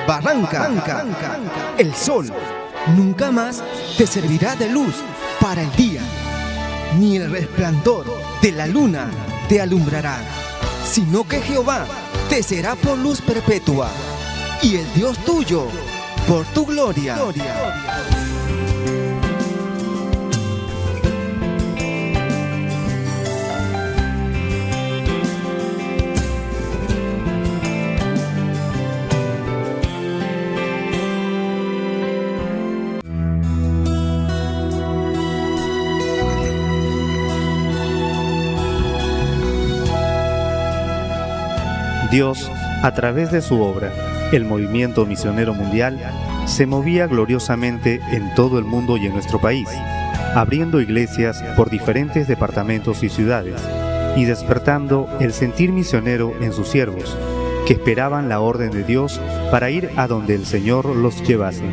Barranca. El sol nunca más te servirá de luz para el día, ni el resplandor de la luna te alumbrará, sino que Jehová te será por luz perpetua, y el Dios tuyo por tu gloria. Dios, a través de su obra, el movimiento misionero mundial, se movía gloriosamente en todo el mundo y en nuestro país, abriendo iglesias por diferentes departamentos y ciudades, y despertando el sentir misionero en sus siervos, que esperaban la orden de Dios para ir a donde el Señor los llevase,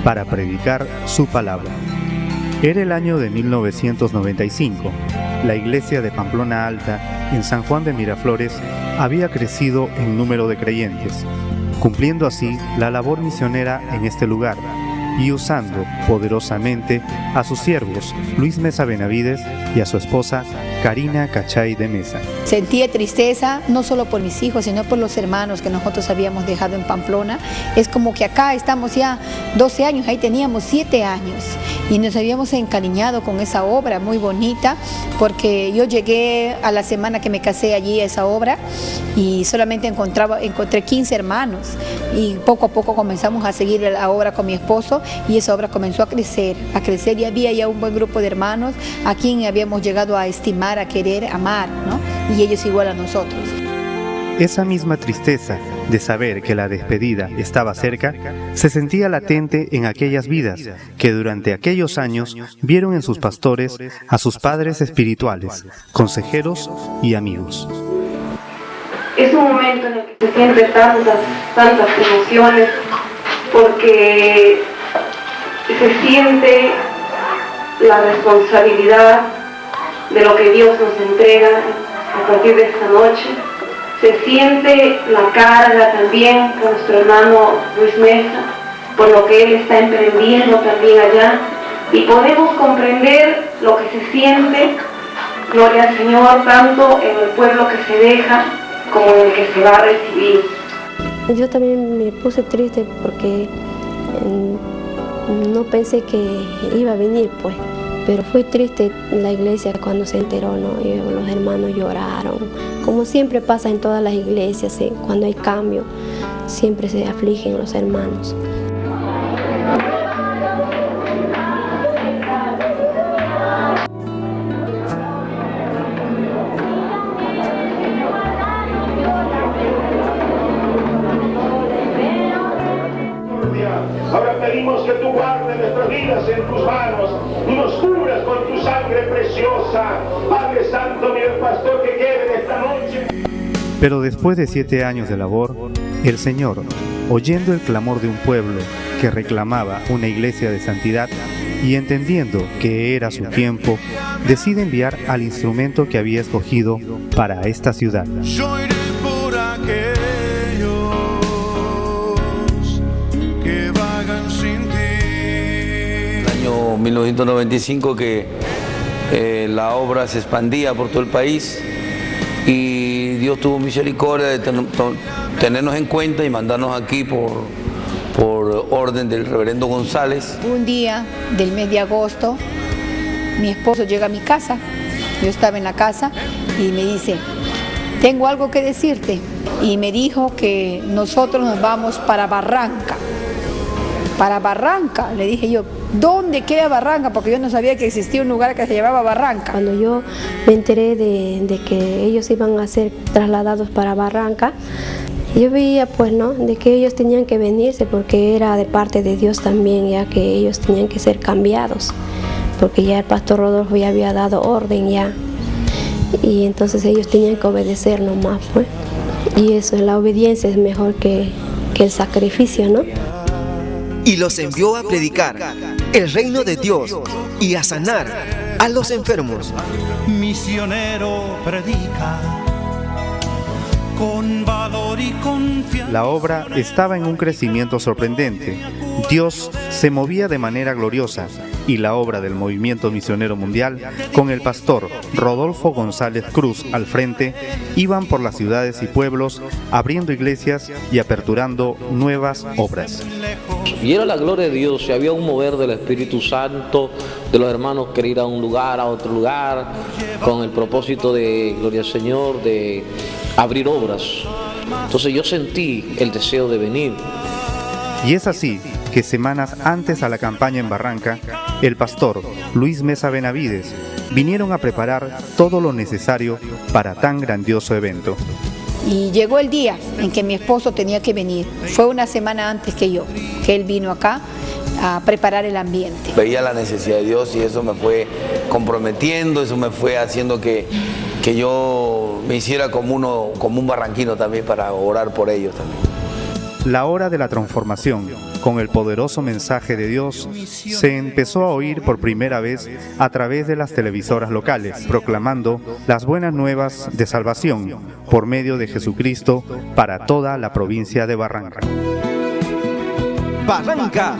para predicar su palabra. Era el año de 1995. La iglesia de Pamplona Alta, en San Juan de Miraflores, había crecido en número de creyentes, cumpliendo así la labor misionera en este lugar y usando poderosamente a sus siervos Luis Mesa Benavides y a su esposa Karina Cachay de Mesa. Sentía tristeza no solo por mis hijos, sino por los hermanos que nosotros habíamos dejado en Pamplona. Es como que acá estamos ya 12 años, ahí teníamos 7 años y nos habíamos encariñado con esa obra muy bonita, porque yo llegué a la semana que me casé allí a esa obra y solamente encontré 15 hermanos, y poco a poco comenzamos a seguir la obra con mi esposo, y esa obra comenzó a crecer y había ya un buen grupo de hermanos a quien habíamos llegado a estimar, a querer, amar, ¿no? Y ellos igual a nosotros. Esa misma tristeza de saber que la despedida estaba cerca se sentía latente en aquellas vidas que durante aquellos años vieron en sus pastores a sus padres espirituales, consejeros y amigos. Es un momento en el que se sienten tantas emociones, porque se siente la responsabilidad de lo que Dios nos entrega a partir de esta noche. Se siente la carga también con nuestro hermano Luis Mesa, por lo que él está emprendiendo también allá, y podemos comprender lo que se siente, gloria al Señor, tanto en el pueblo que se deja como en el que se va a recibir. Yo también me puse triste porque no pensé que iba a venir, pues. Pero fue triste la iglesia cuando se enteró, ¿no? Y los hermanos lloraron. Como siempre pasa en todas las iglesias, cuando hay cambio, siempre se afligen los hermanos. Ahora pedimos que tú guardes nuestras vidas en tus manos y nos cubras con tu sangre preciosa. Padre Santo, mi pastor, que quede esta noche. Pero después de 7 años de labor, el Señor, oyendo el clamor de un pueblo que reclamaba una iglesia de santidad y entendiendo que era su tiempo, decide enviar al instrumento que había escogido para esta ciudad. Yo iré por aquellos que vagan sin ti. El año 1995 que la obra se expandía por todo el país y Dios tuvo misericordia de tenernos en cuenta y mandarnos aquí por orden del reverendo González. Un día del mes de agosto, mi esposo llega a mi casa, yo estaba en la casa y me dice, tengo algo que decirte. Y me dijo que nosotros nos vamos para Barranca. Para Barranca, le dije yo, ¿dónde queda Barranca? Porque yo no sabía que existía un lugar que se llamaba Barranca. Cuando yo me enteré de que ellos iban a ser trasladados para Barranca, yo veía pues no, de que ellos tenían que venirse porque era de parte de Dios también, ya que ellos tenían que ser cambiados, porque ya el pastor Rodolfo ya había dado orden ya, y entonces ellos tenían que obedecer nomás, pues. Y eso, la obediencia es mejor que el sacrificio, ¿no? Y los envió a predicar el reino de Dios y a sanar a los enfermos. Misionero predica con valor y confianza. La obra estaba en un crecimiento sorprendente. Dios se movía de manera gloriosa y la obra del Movimiento Misionero Mundial, con el pastor Rodolfo González Cruz al frente, iban por las ciudades y pueblos abriendo iglesias y aperturando nuevas obras. Y era la gloria de Dios, y había un mover del Espíritu Santo, de los hermanos querer ir a un lugar, a otro lugar, con el propósito de, gloria al Señor, de abrir obras. Entonces yo sentí el deseo de venir. Y es así que semanas antes a la campaña en Barranca, el pastor Luis Mesa Benavides vinieron a preparar todo lo necesario para tan grandioso evento. Y llegó el día en que mi esposo tenía que venir. Fue una semana antes que él vino acá a preparar el ambiente. Veía la necesidad de Dios y eso me fue comprometiendo, eso me fue haciendo que yo me hiciera como un barranquino también para orar por ellos también. La hora de la transformación, con el poderoso mensaje de Dios, se empezó a oír por primera vez a través de las televisoras locales, proclamando las buenas nuevas de salvación por medio de Jesucristo para toda la provincia de Barranca. Barranca,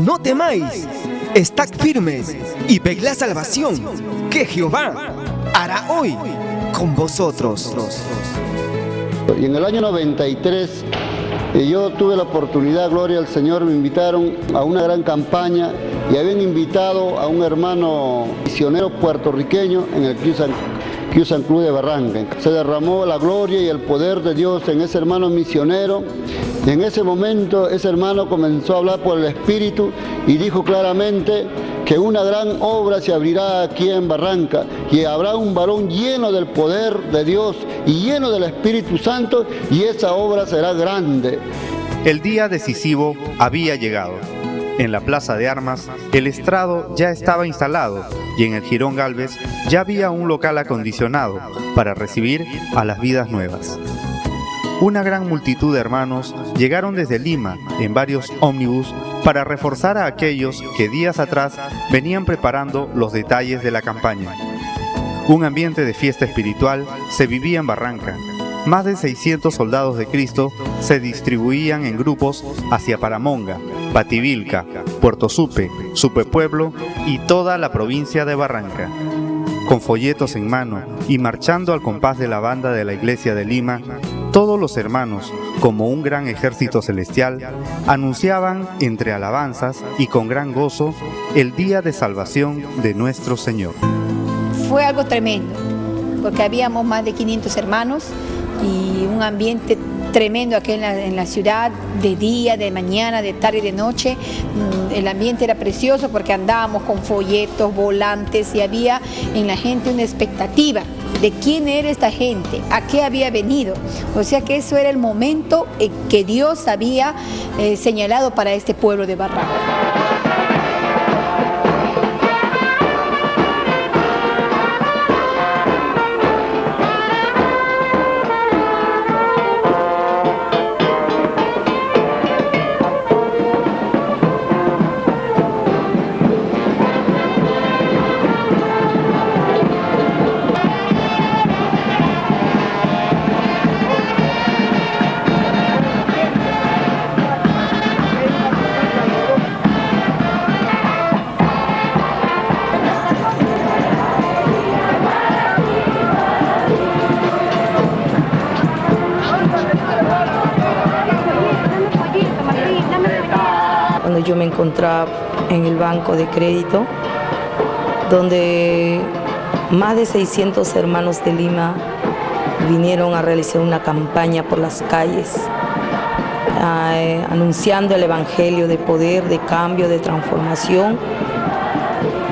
no temáis, estad firmes y ved la salvación que Jehová hará hoy con vosotros. Y en el año 93 yo tuve la oportunidad, gloria al Señor, me invitaron a una gran campaña y habían invitado a un hermano misionero puertorriqueño en el San Cruz de Barranca. Se derramó la gloria y el poder de Dios en ese hermano misionero. Y en ese momento ese hermano comenzó a hablar por el Espíritu y dijo claramente que una gran obra se abrirá aquí en Barranca y habrá un varón lleno del poder de Dios y lleno del Espíritu Santo, y esa obra será grande. El día decisivo había llegado. En la Plaza de Armas, el estrado ya estaba instalado y en el Jirón Gálvez ya había un local acondicionado para recibir a las vidas nuevas. Una gran multitud de hermanos llegaron desde Lima en varios ómnibus para reforzar a aquellos que días atrás venían preparando los detalles de la campaña. Un ambiente de fiesta espiritual se vivía en Barranca. Más de 600 soldados de Cristo se distribuían en grupos hacia Paramonga, Bativilca, Puerto Supe, Supe Pueblo y toda la provincia de Barranca. Con folletos en mano y marchando al compás de la banda de la iglesia de Lima, todos los hermanos, como un gran ejército celestial, anunciaban entre alabanzas y con gran gozo el día de salvación de nuestro Señor. Fue algo tremendo, porque habíamos más de 500 hermanos y un ambiente tremendo aquí en la ciudad, de día, de mañana, de tarde y de noche. El ambiente era precioso porque andábamos con folletos, volantes, y había en la gente una expectativa de quién era esta gente, a qué había venido. O sea que eso era el momento que Dios había señalado para este pueblo de Barranca. Yo me encontraba en el banco de crédito, donde más de 600 hermanos de Lima vinieron a realizar una campaña por las calles, anunciando el evangelio de poder, de cambio, de transformación.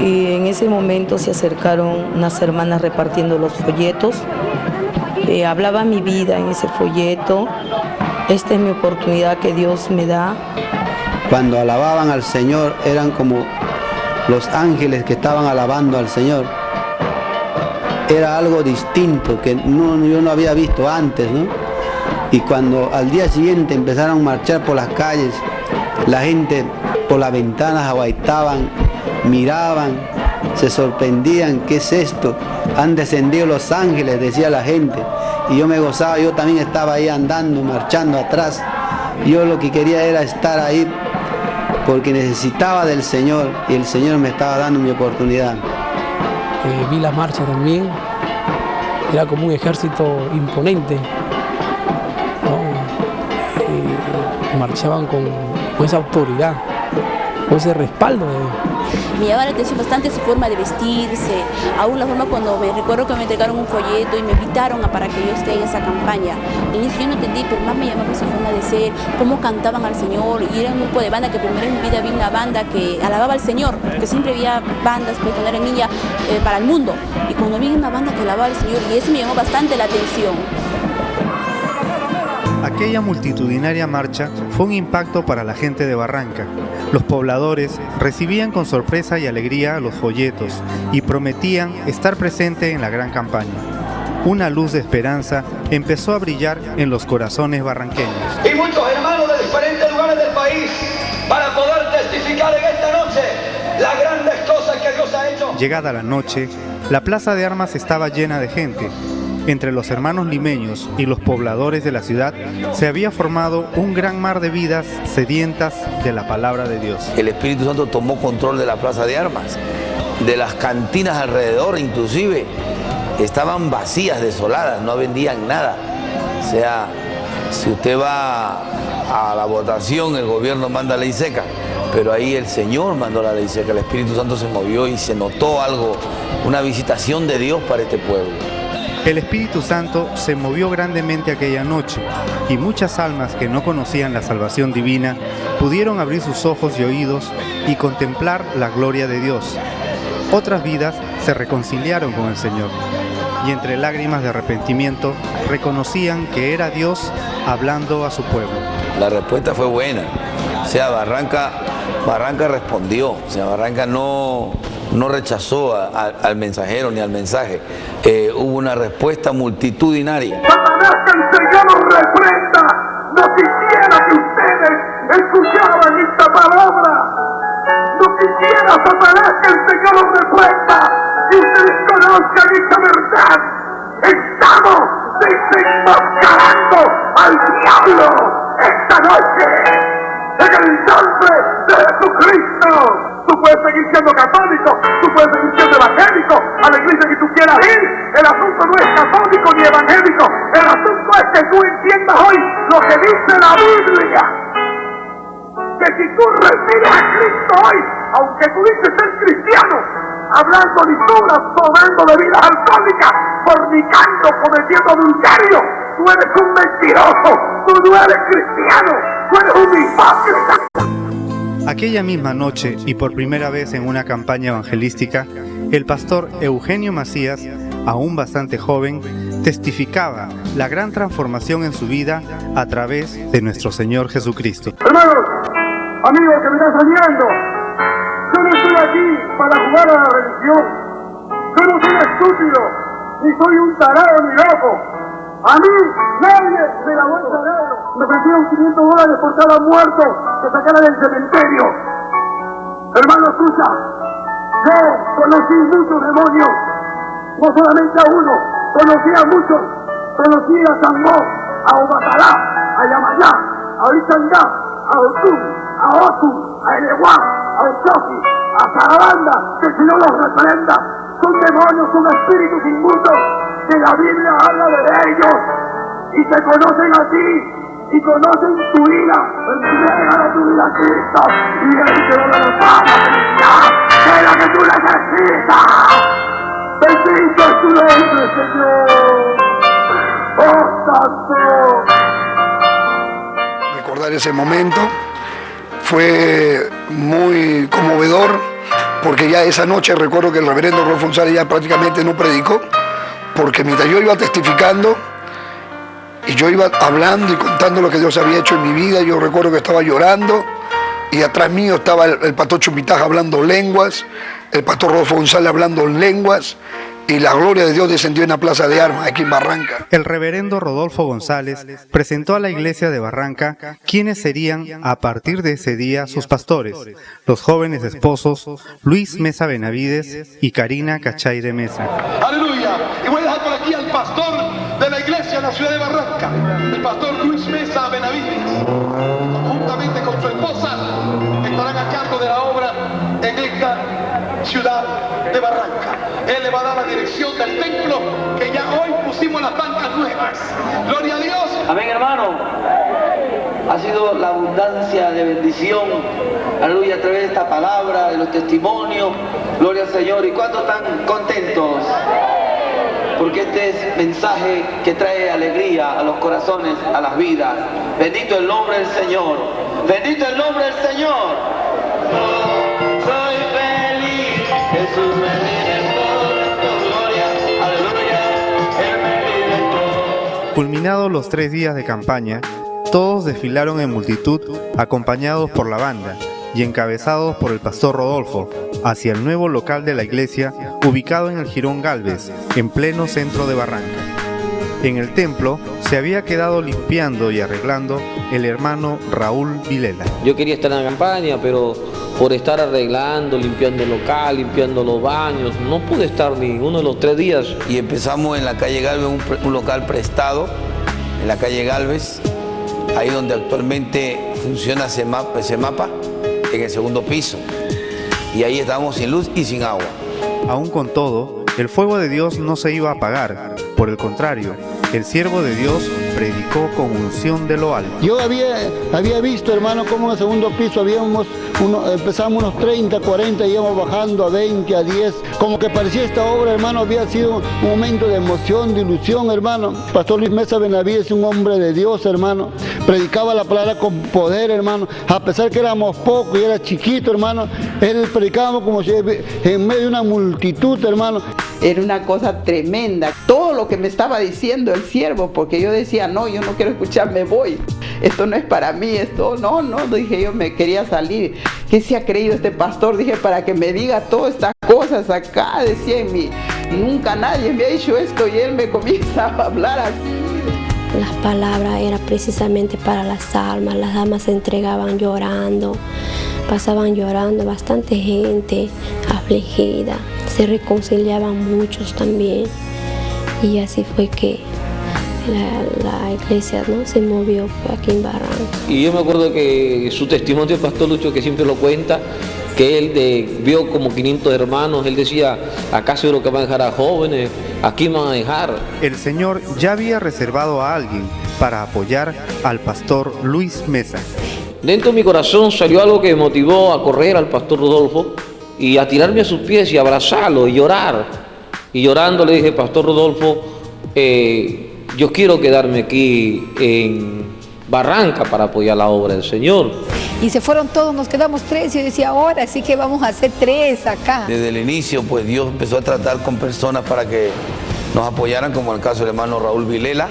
Y en ese momento se acercaron unas hermanas repartiendo los folletos. Hablaba mi vida en ese folleto. Esta es mi oportunidad que Dios me da. Cuando alababan al Señor eran como los ángeles que estaban alabando al Señor. Era algo distinto que yo no había visto antes, ¿no? Y cuando al día siguiente empezaron a marchar por las calles, la gente por las ventanas aguaitaban, miraban, se sorprendían, ¿qué es esto? Han descendido los ángeles, decía la gente. y yo me gozaba, yo también estaba ahí andando, marchando atrás. Yo lo que quería era estar ahí porque necesitaba del Señor y el Señor me estaba dando mi oportunidad. Vi la marcha también, era como un ejército imponente, ¿no? Marchaban con esa autoridad, con ese respaldo de Dios. Me llamaba la atención bastante su forma de vestirse, aún la forma cuando me recuerdo que me entregaron un folleto y me invitaron para que yo esté en esa campaña. Al inicio yo no entendí, pero más me llamaba su forma de ser, cómo cantaban al Señor, y era un grupo de banda que primero en mi vida vi una banda que alababa al Señor, porque siempre había bandas pues, cuando era niña para el mundo, y cuando vi una banda que alababa al Señor, y eso me llamó bastante la atención. Aquella multitudinaria marcha fue un impacto para la gente de Barranca. Los pobladores recibían con sorpresa y alegría los folletos y prometían estar presente en la gran campaña. Una luz de esperanza empezó a brillar en los corazones barranqueños. Y muchos hermanos de diferentes lugares del país para poder testificar en esta noche las grandes cosas que Dios ha hecho. Llegada la noche, la plaza de armas estaba llena de gente. Entre los hermanos limeños y los pobladores de la ciudad se había formado un gran mar de vidas sedientas de la palabra de Dios. El Espíritu Santo tomó control de la plaza de armas, de las cantinas alrededor inclusive, estaban vacías, desoladas, no vendían nada. O sea, si usted va a la votación, el gobierno manda ley seca, pero ahí el Señor mandó la ley seca, el Espíritu Santo se movió y se notó algo, una visitación de Dios para este pueblo. El Espíritu Santo se movió grandemente aquella noche y muchas almas que no conocían la salvación divina pudieron abrir sus ojos y oídos y contemplar la gloria de Dios. Otras vidas se reconciliaron con el Señor y entre lágrimas de arrepentimiento reconocían que era Dios hablando a su pueblo. La respuesta fue buena, o sea, Barranca respondió, o sea, Barranca no rechazó al mensajero ni al mensaje. Hubo una respuesta multitudinaria. Satanás, que el Señor nos reprenda. No quisiera que ustedes escucharan esta palabra. No quisiera, Satanás, que el Señor nos reprenda. Que ustedes conozcan esta verdad. Estamos desenmascarando al diablo esta noche. En el nombre de Jesucristo. Tú puedes seguir siendo católico, tú puedes seguir siendo evangélico, a la iglesia que tú quieras ir. El asunto no es católico ni evangélico, el asunto es que tú entiendas hoy lo que dice la Biblia. Que si tú recibes a Cristo hoy, aunque tú dices ser cristiano, hablando lisuras, tomando bebidas alcohólicas, fornicando, cometiendo adulterio, tú eres un mentiroso, tú no eres cristiano, tú eres un hipócrita. Aquella misma noche, y por primera vez en una campaña evangelística, el pastor Eugenio Macías, aún bastante joven, testificaba la gran transformación en su vida a través de nuestro Señor Jesucristo. Hermanos, amigos que me están saliendo, yo no estoy aquí para jugar a la religión. Yo no soy estúpido, ni soy un tarado ni loco. A mí nadie me lavó el cerebro. Me ofrecieron $500 por cada muerto que sacara del cementerio. Hermano, escucha, yo conocí muchos demonios, no solamente a uno, conocí a muchos. Conocí a Sangó, a Obatalá, a Yamayá, a Orizangá, a Otum, a Otum, a Eleguá, a Ochoqui, a Sarabanda, que el Señor los reprenda. Son demonios, son espíritus inmundos, que la Biblia habla de ellos, y te conocen a ti, y conocen tu vida. Entrega tu vida a Cristo, y Él te va a dar felicidad, que es la que tú necesitas. Bendito es tu nombre, Señor. ¡Oh, Santo! Recordar ese momento fue muy conmovedor, porque ya esa noche recuerdo que el reverendo Rodolfo González ya prácticamente no predicó, porque mientras yo iba testificando y yo iba hablando y contando lo que Dios había hecho en mi vida, yo recuerdo que estaba llorando y atrás mío estaba el pastor Chupitaja hablando lenguas, el pastor Rodolfo González hablando lenguas, y la gloria de Dios descendió en la plaza de armas aquí en Barranca. El reverendo Rodolfo González presentó a la iglesia de Barranca quienes serían a partir de ese día sus pastores, los jóvenes esposos Luis Mesa Benavides y Karina Cachaire Mesa. Aleluya. Y voy a dejar por aquí al pastor de la iglesia la ciudad de Barranca, el pastor Luis Mesa Benavides, juntamente con su esposa, estarán a cargo de la obra en esta ciudad de Barranca. Él le va a dar la dirección del templo que ya hoy pusimos las bancas nuevas. Gloria a Dios. Amén, hermano. Ha sido la abundancia de bendición, aleluya, a través de esta palabra, de los testimonios. Gloria al Señor. ¿Y cuántos están contentos? Porque este es mensaje que trae alegría a los corazones, a las vidas. Bendito el nombre del Señor. Bendito el nombre del Señor. Soy feliz, Jesús me libertó, gloria, aleluya, Él me libertó. Culminados los 3 días de campaña, todos desfilaron en multitud, acompañados por la banda y encabezados por el pastor Rodolfo, hacia el nuevo local de la iglesia, ubicado en el Jirón Gálvez, en pleno centro de Barranca. En el templo se había quedado limpiando y arreglando el hermano Raúl Vilela. Yo quería estar en la campaña, pero por estar arreglando, limpiando el local, limpiando los baños, no pude estar ninguno de los 3 días. Y empezamos en la calle Gálvez, un local prestado, en la calle Gálvez, ahí donde actualmente funciona Semapa, en el 2.º piso. Y ahí estábamos sin luz y sin agua. Aún con todo, el fuego de Dios no se iba a apagar. Por el contrario, el siervo de Dios predicó con unción de lo alto. Yo había visto, hermano, como en el 2.º piso empezamos unos 30, 40, íbamos bajando a 20, a 10. Como que parecía esta obra, hermano, había sido un momento de emoción, de ilusión, hermano. Pastor Luis Mesa Benavides, un hombre de Dios, hermano. Predicaba la palabra con poder, hermano. A pesar que éramos pocos y era chiquito, hermano, él predicaba como si en medio de una multitud, hermano. Era una cosa tremenda. Todo lo que me estaba diciendo el siervo, porque yo decía, no, yo no quiero escuchar, me voy. Esto no es para mí, esto no, dije yo, me quería salir. ¿Qué se ha creído este pastor? Dije, para que me diga todas estas cosas acá, decía en mí. Nunca nadie me ha dicho esto y él me comienza a hablar así. Las palabras eran precisamente para las almas, las damas se entregaban llorando, pasaban llorando, bastante gente afligida, se reconciliaban muchos también y así fue que la iglesia, ¿no?, se movió aquí en Barranca. Y yo me acuerdo que su testimonio, el pastor Lucho, que siempre lo cuenta, que él vio como 500 hermanos, él decía, acá seguro que van a dejar a jóvenes, aquí van a dejar. El Señor ya había reservado a alguien para apoyar al pastor Luis Mesa. Dentro de mi corazón salió algo que me motivó a correr al pastor Rodolfo y a tirarme a sus pies y abrazarlo y llorar. Y llorando le dije, pastor Rodolfo, yo quiero quedarme aquí en Barranca para apoyar la obra del Señor. Y se fueron todos, nos quedamos 3, y yo decía, ahora sí que vamos a hacer 3 acá. Desde el inicio, pues Dios empezó a tratar con personas para que nos apoyaran, como en el caso del hermano Raúl Vilela,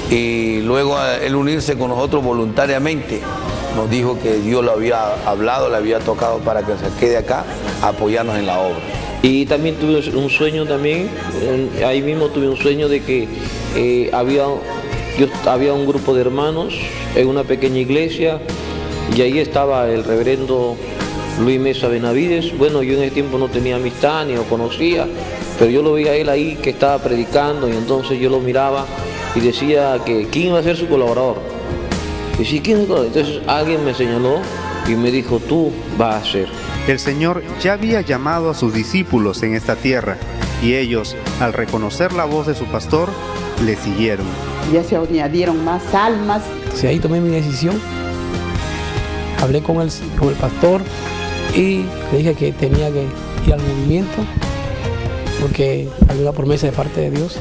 y luego él unirse con nosotros voluntariamente. Nos dijo que Dios lo había hablado, le había tocado para que se quede acá a apoyarnos en la obra. Y también tuve un sueño ahí mismo tuve un sueño de que había un grupo de hermanos en una pequeña iglesia y ahí estaba el reverendo Luis Mesa Benavides. Bueno, yo en ese tiempo no tenía amistad ni lo conocía, pero yo lo veía a él ahí que estaba predicando y entonces yo lo miraba y decía que quién iba a ser su colaborador. Y sí, ¿quién es el colaborador? Entonces alguien me señaló y me dijo, tú vas a ser. El Señor ya había llamado a sus discípulos en esta tierra y ellos, al reconocer la voz de su pastor, le siguieron. Ya se añadieron más almas. Entonces ahí tomé mi decisión, hablé con el pastor y le dije que tenía que ir al movimiento porque había una promesa de parte de Dios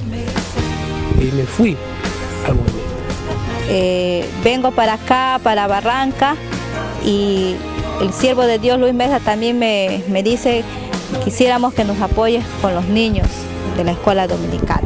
y me fui al movimiento. Vengo para acá, para Barranca, y el siervo de Dios Luis Mesa también me dice que quisiéramos que nos apoyes con los niños de la escuela dominical.